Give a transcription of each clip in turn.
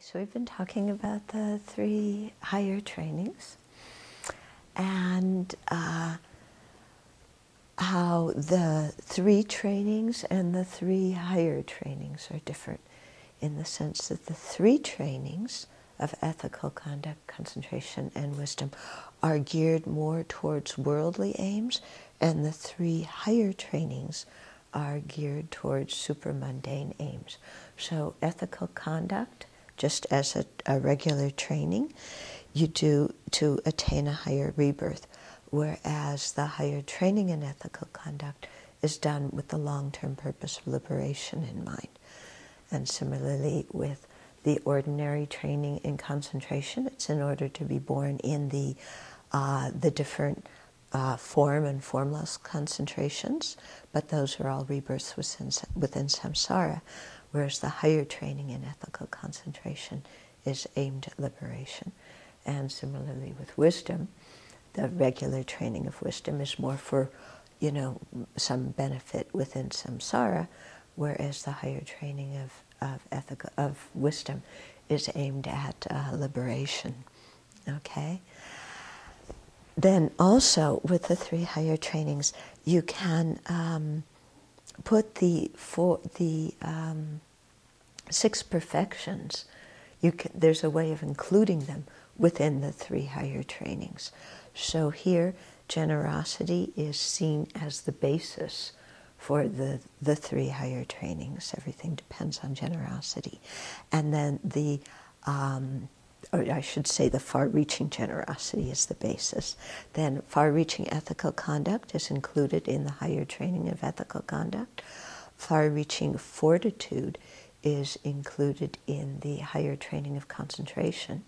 So we've been talking about the three higher trainings and how the three trainings and the three higher trainings are different in the sense that the three trainings of ethical conduct, concentration, and wisdom are geared more towards worldly aims, and the three higher trainings are geared towards supramundane aims. So ethical conduct, just as a regular training, you do to attain a higher rebirth, whereas the higher training in ethical conduct is done with the long-term purpose of liberation in mind. And similarly with the ordinary training in concentration, it's in order to be born in the different form and formless concentrations, but those are all rebirths within samsara, whereas the higher training in ethical concentration is aimed at liberation. And similarly with wisdom, the regular training of wisdom is more for, some benefit within samsara, whereas the higher training of wisdom is aimed at liberation. Okay? Then also with the three higher trainings, you can put the six perfections. There's a way of including them within the three higher trainings. So here, generosity is seen as the basis for the three higher trainings. Everything depends on generosity. And then or I should say the far-reaching generosity is the basis. Then far-reaching ethical conduct is included in the higher training of ethical conduct. Far-reaching fortitude is included in the higher training of concentration,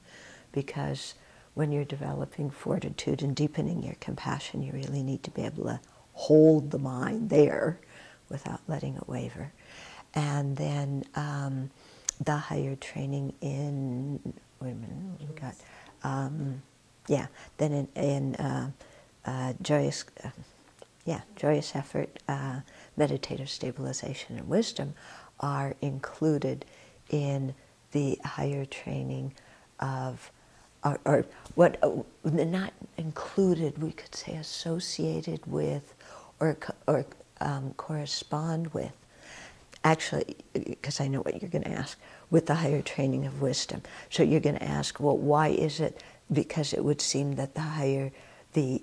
because when you're developing fortitude and deepening your compassion, you really need to be able to hold the mind there without letting it waver. And then the higher training in, wait a minute, we got, then in joyous effort, meditative stabilization, and wisdom are included in the higher training of, or what, not included, we could say associated with, or correspond with, actually, because I know what you're going to ask, with the higher training of wisdom. So you're going to ask, well, why is it? Because it would seem that the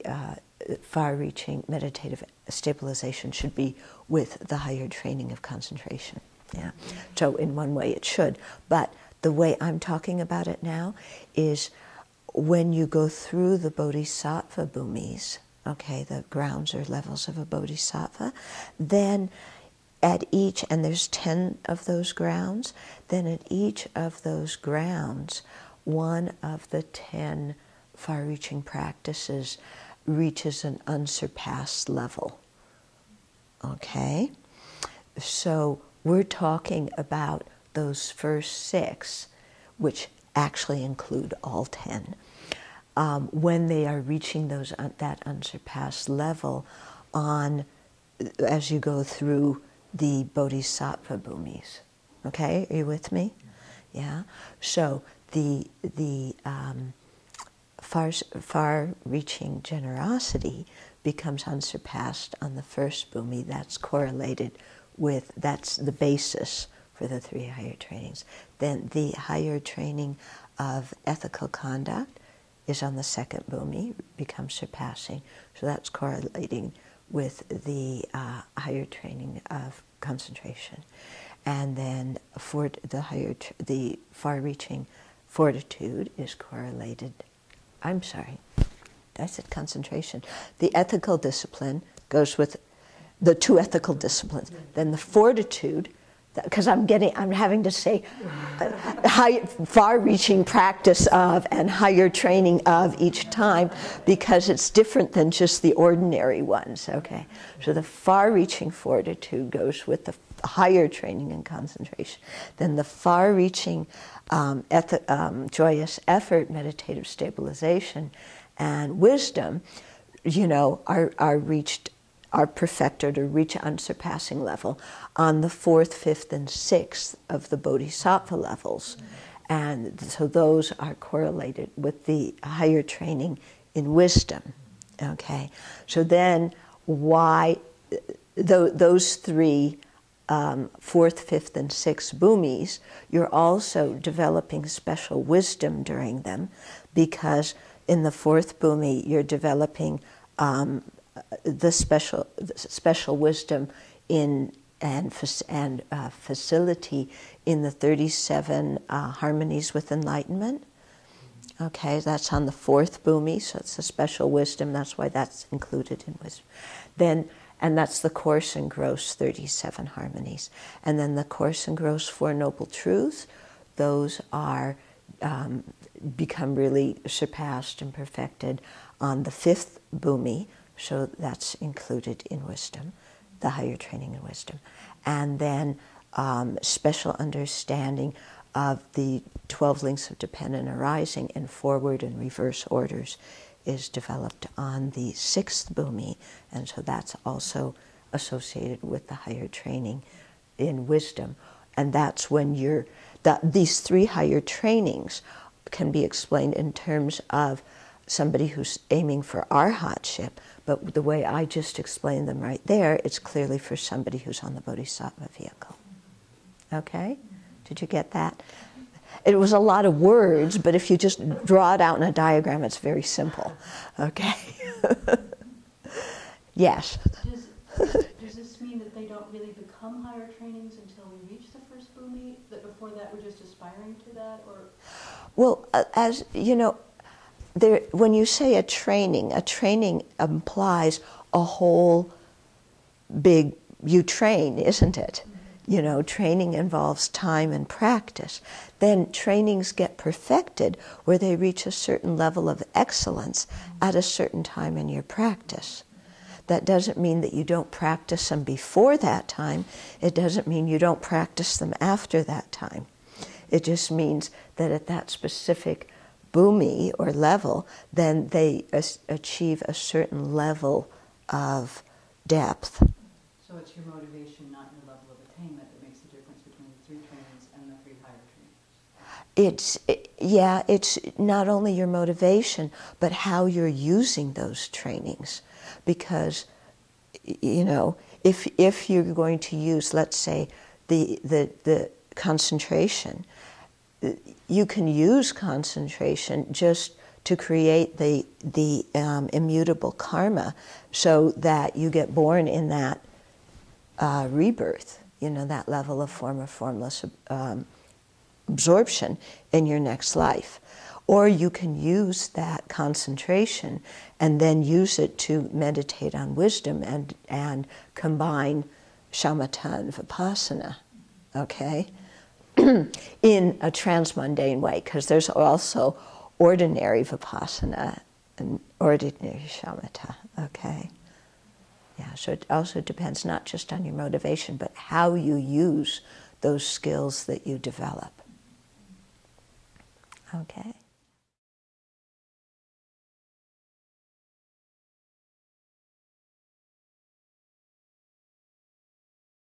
far-reaching meditative stabilization should be with the higher training of concentration. Yeah. So in one way it should, but the way I'm talking about it now is when you go through the bodhisattva bhumis, okay, the grounds or levels of a bodhisattva, then at each, and there's 10 of those grounds, then at each of those grounds, one of the 10 far-reaching practices reaches an unsurpassed level. Okay? So we're talking about those first 6, which actually include all 10. When they are reaching that unsurpassed level as you go through the bodhisattva bhumis. Okay, are you with me? Yeah. So the far-reaching generosity becomes unsurpassed on the first bhumi. That's correlated with, that's the basis for the three higher trainings. Then the higher training of ethical conduct is on the second bhumi, becomes surpassing. So that's correlating with the higher training of concentration. And then for the far-reaching fortitude is correlated, I'm sorry, I said concentration. The ethical discipline goes with the 2 ethical disciplines. Then the fortitude, because I'm having to say far-reaching practice of and higher training of each time, because it's different than just the ordinary ones, okay? So the far-reaching fortitude goes with the higher training and concentration. Then the far-reaching joyous effort, meditative stabilization, and wisdom, are perfected or reach unsurpassing level on the 4th, 5th, and 6th of the bodhisattva levels. And so those are correlated with the higher training in wisdom. Okay, so then why those three, fourth, fifth, and sixth bhumis, you're also developing special wisdom during them, because in the fourth bhumi you're developing the special wisdom in and facility in the 37 harmonies with enlightenment. Okay, that's on the fourth bhumi, so it's a special wisdom. That's why that's included in wisdom. Then, and that's the coarse and gross 37 harmonies. And then the coarse and gross Four Noble Truths, those are become really surpassed and perfected on the fifth bhumi, so that's included in wisdom, the higher training in wisdom. And then special understanding of the 12 links of dependent arising in forward and reverse orders is developed on the sixth bhumi, and so that's also associated with the higher training in wisdom. And that's when these three higher trainings can be explained in terms of somebody who's aiming for arhatship, but the way I just explained them right there, it's clearly for somebody who's on the bodhisattva vehicle. Okay? Did you get that? It was a lot of words, but if you just draw it out in a diagram, it's very simple. Okay? Yes? Does this mean that they don't really become higher trainings until we reach the first bhumi? That before that we're just aspiring to that? Or? Well, as you know, when you say a training implies a whole big, you train, isn't it? You know, training involves time and practice. Then trainings get perfected where they reach a certain level of excellence at a certain time in your practice. That doesn't mean that you don't practice them before that time. It doesn't mean you don't practice them after that time. It just means that at that specific bhumi or level, then they achieve a certain level of depth. So it's your motivation, not your level of attainment, that makes the difference between the three trainings and the three higher trainings? It's not only your motivation, but how you're using those trainings. Because, you know, if you're going to use, let's say, the concentration, you can use concentration just to create the immutable karma, so that you get born in that rebirth, you know, that level of form or formless absorption in your next life. Or you can use that concentration and then use it to meditate on wisdom and combine shamatha and vipassana, okay? In a transmundane way, because there's also ordinary vipassana and ordinary shamatha, okay? Yeah, so it also depends not just on your motivation, but how you use those skills that you develop. Okay.